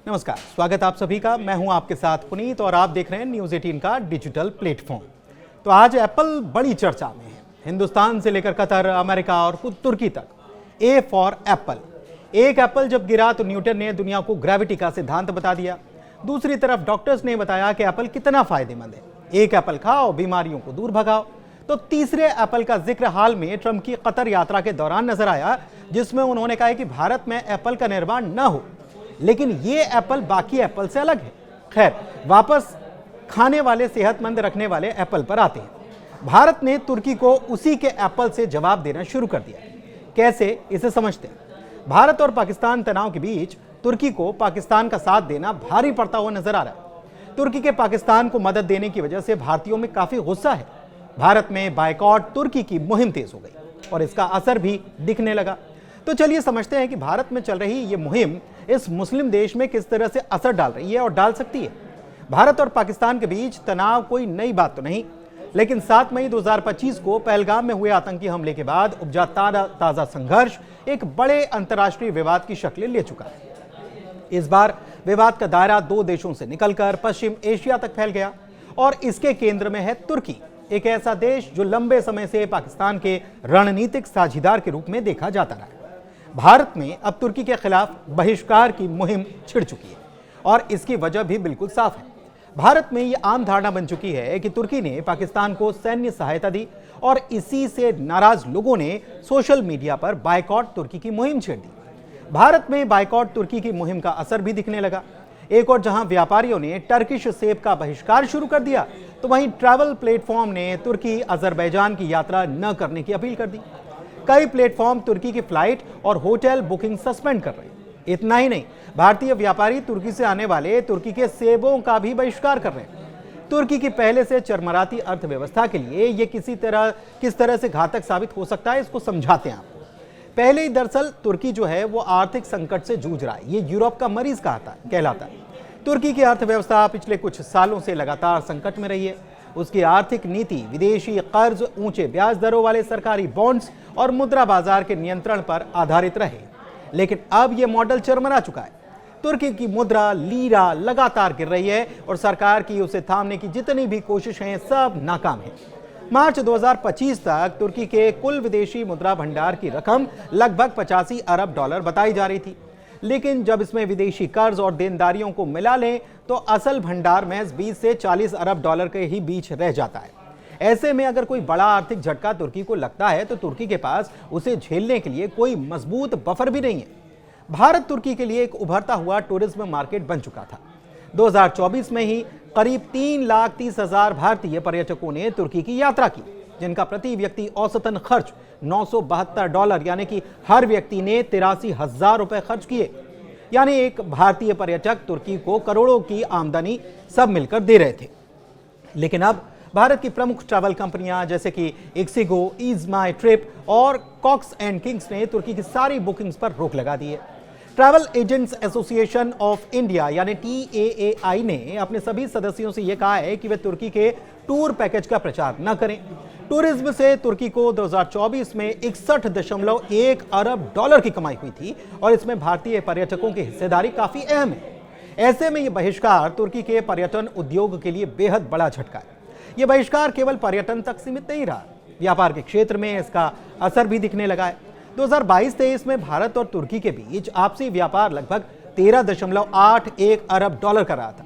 नमस्कार, स्वागत आप सभी का। मैं हूं आपके साथ पुनीत और आप देख रहे हैं न्यूज़ 18 का डिजिटल प्लेटफॉर्म। तो आज एप्पल बड़ी चर्चा में है। हिंदुस्तान से लेकर कतर, अमेरिका और खुद तुर्की तक ए फॉर एप्पल। एक एप्पल जब गिरा तो न्यूटन ने दुनिया को ग्रेविटी का सिद्धांत बता दिया। दूसरी तरफ डॉक्टर्स ने बताया कि एप्पल कितना फायदेमंद है। एक एप्पल खाओ, बीमारियों को दूर भगाओ। तो तीसरे एप्पल का जिक्र हाल में ट्रंप की कतर यात्रा के दौरान नजर आया, जिसमें उन्होंने कहा कि भारत में एप्पल का निर्माण न हो, लेकिन ये एप्पल बाकी एप्पल से अलग है। खैर, वापस खाने वाले, सेहतमंद रखने वाले एप्पल पर आते हैं। भारत ने तुर्की को उसी के एप्पल से जवाब देना शुरू कर दिया। कैसे, इसे समझते हैं। भारत और पाकिस्तान तनाव के बीच तुर्की को पाकिस्तान का साथ देना भारी पड़ता हुआ नजर आ रहा है। तुर्की के पाकिस्तान को मदद देने की वजह से भारतीयों में काफी गुस्सा है। भारत में बायकॉट तुर्की की मुहिम तेज हो गई और इसका असर भी दिखने लगा। तो चलिए समझते हैं कि भारत में चल रही ये मुहिम इस मुस्लिम देश में किस तरह से असर डाल रही है और डाल सकती है। भारत और पाकिस्तान के बीच तनाव कोई नई बात तो नहीं, लेकिन 7 मई 2025 को पहलगाम में हुए आतंकी हमले के बाद उपजा ताजा संघर्ष एक बड़े अंतर्राष्ट्रीय विवाद की शक्ल ले चुका है। इस बार विवाद का दायरा 2 देशों से निकलकर पश्चिम एशिया तक फैल गया और इसके केंद्र में है तुर्की, एक ऐसा देश जो लंबे समय से पाकिस्तान के रणनीतिक साझीदार के रूप में देखा जाता रहा है। भारत में अब तुर्की के खिलाफ बहिष्कार की मुहिम छिड़ चुकी है और इसकी वजह भी बिल्कुल साफ है। भारत में यह आम धारणा बन चुकी है कि तुर्की ने पाकिस्तान को सैन्य सहायता दी और इसी से नाराज लोगों ने सोशल मीडिया पर बायकॉट तुर्की की मुहिम छेड़ दी। भारत में बायकॉट तुर्की की मुहिम का असर भी दिखने लगा। एक और जहां व्यापारियों ने टर्किश सेब का बहिष्कार शुरू कर दिया, तो वहीं ट्रैवल प्लेटफॉर्म ने तुर्की अजरबैजान की यात्रा न करने की अपील कर दी। कई प्लेटफॉर्म तुर्की की फ्लाइट और होटल बुकिंग सस्पेंड कर रहे हैं। इतना ही नहीं, भारतीय व्यापारी तुर्की से आने वाले तुर्की के सेबों का भी बहिष्कार कर रहे हैं। तुर्की की पहले से चरमराती अर्थव्यवस्था के लिए यह किस तरह से घातक साबित हो सकता है, इसको समझाते हैं आप। पहले ही दरअसल तुर्की जो है वो आर्थिक संकट से जूझ रहा है। ये यूरोप का मरीज कहलाता है। तुर्की की अर्थव्यवस्था पिछले कुछ सालों से लगातार संकट में रही है। उसकी आर्थिक नीति विदेशी कर्ज, ऊंचे ब्याज दरों वाले सरकारी बॉन्ड्स और मुद्रा बाजार के नियंत्रण पर आधारित रहे। लेकिन अब यह मॉडल चरमरा चुका है। तुर्की की मुद्रा लीरा लगातार गिर रही है और सरकार की उसे थामने की जितनी भी कोशिशें सब नाकाम है। मार्च 2025 तक तुर्की के कुल विदेशी मुद्रा भंडार की रकम लगभग 85 अरब डॉलर बताई जा रही थी, लेकिन जब इसमें विदेशी कर्ज और देनदारियों को मिला लें तो असल भंडार महज 20 से 40 अरब डॉलर के ही बीच रह जाता है। ऐसे में अगर कोई बड़ा आर्थिक झटका तुर्की को लगता है तो तुर्की के पास उसे झेलने के लिए कोई मजबूत बफर भी नहीं है। भारत तुर्की के लिए एक उभरता हुआ टूरिज्म मार्केट बन चुका था। 2024 में ही करीब 3,30,000 भारतीय पर्यटकों ने तुर्की की यात्रा की, जिनका प्रति व्यक्ति औसतन खर्च $972, यानी कि हर व्यक्ति ने 83,000 रुपए खर्च किए। यानी एक भारतीय पर्यटक तुर्की को करोड़ों की आमदनी सब मिलकर दे रहे थे। लेकिन अब भारत की प्रमुख ट्रैवल कंपनियां जैसे कि इक्सिगो, ईज माई ट्रिप और कॉक्स एंड किंग्स ने तुर्की की सारी बुकिंग्स पर रोक लगा दी है। Travel agents association of India यानी TAAI ने अपने सभी सदस्यों से यह कहा है कि वे तुर्की के टूर पैकेज का प्रचार न करें। टूरिज्म से तुर्की को 2024 में 61.1 अरब डॉलर की कमाई हुई थी और इसमें भारतीय पर्यटकों की हिस्सेदारी काफी अहम है। ऐसे में यह बहिष्कार तुर्की के पर्यटन उद्योग के लिए बेहद बड़ा झटका है। यह बहिष्कार केवल पर्यटन तक सीमित नहीं रहा, व्यापार के क्षेत्र में इसका असर भी दिखने लगा है। 2022-23 में भारत और तुर्की के बीच आपसी व्यापार लगभग 13.81 अरब डॉलर का रहा था।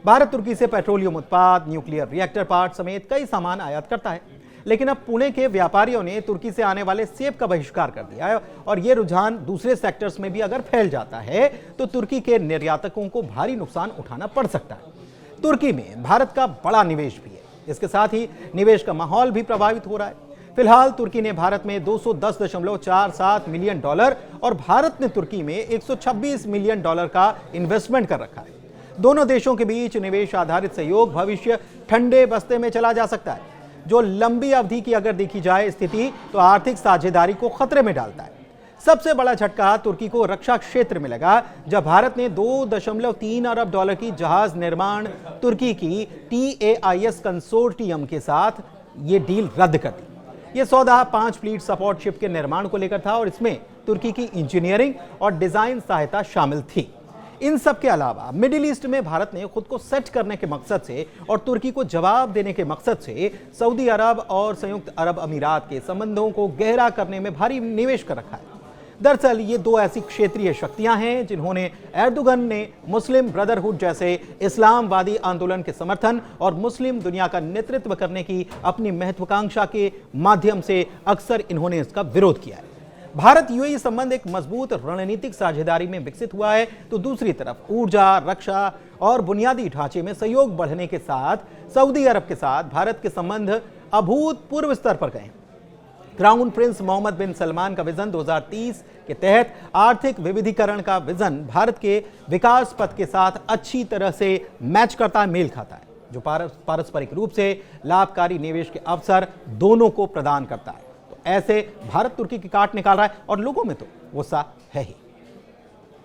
भारत तुर्की से पेट्रोलियम उत्पाद, न्यूक्लियर रिएक्टर पार्ट समेत कई सामान आयात करता है। लेकिन अब पुणे के व्यापारियों ने तुर्की से आने वाले सेब का बहिष्कार कर दिया है और यह रुझान दूसरे सेक्टर्स में भी अगर फैल जाता है तो तुर्की के निर्यातकों को भारी नुकसान उठाना पड़ सकता है। तुर्की में भारत का बड़ा निवेश भी है। इसके साथ ही निवेश का माहौल भी प्रभावित हो रहा है। फिलहाल तुर्की ने भारत में 210.47 मिलियन डॉलर और भारत ने तुर्की में 126 मिलियन डॉलर का इन्वेस्टमेंट कर रखा है। दोनों देशों के बीच निवेश आधारित सहयोग भविष्य ठंडे बस्ते में चला जा सकता है, जो लंबी अवधि की अगर देखी जाए स्थिति तो आर्थिक साझेदारी को खतरे में डालता है। सबसे बड़ा झटका तुर्की को रक्षा क्षेत्र में लगा जब भारत ने 2.3 अरब डॉलर की जहाज निर्माण तुर्की की TAIS कंसोर्टियम के साथ ये डील रद्द कर दी। यह सौदा 5 फ्लीट सपोर्ट शिप के निर्माण को लेकर था और इसमें तुर्की की इंजीनियरिंग और डिजाइन सहायता शामिल थी। इन सब के अलावा मिडिल ईस्ट में भारत ने खुद को सेट करने के मकसद से और तुर्की को जवाब देने के मकसद से सऊदी अरब और संयुक्त अरब अमीरात के संबंधों को गहरा करने में भारी निवेश कर रखा है। दरअसल ये दो ऐसी क्षेत्रीय शक्तियां हैं जिन्होंने एर्दोगन ने मुस्लिम ब्रदरहुड जैसे इस्लामवादी आंदोलन के समर्थन और मुस्लिम दुनिया का नेतृत्व करने की अपनी महत्वाकांक्षा के माध्यम से अक्सर इन्होंने इसका विरोध किया है। भारत यूएई संबंध एक मजबूत रणनीतिक साझेदारी में विकसित हुआ है, तो दूसरी तरफ ऊर्जा, रक्षा और बुनियादी ढांचे में सहयोग बढ़ने के साथ सऊदी अरब के साथ भारत के संबंध अभूतपूर्व स्तर पर गए। क्राउन प्रिंस मोहम्मद बिन सलमान का विजन 2030 के तहत आर्थिक विविधीकरण का विजन भारत के विकास पथ के साथ अच्छी तरह से मैच करता है, मेल खाता है, जो पारस्परिक रूप से लाभकारी निवेश के अवसर दोनों को प्रदान करता है। तो ऐसे भारत तुर्की की काट निकाल रहा है और लोगों में तो गुस्सा है ही।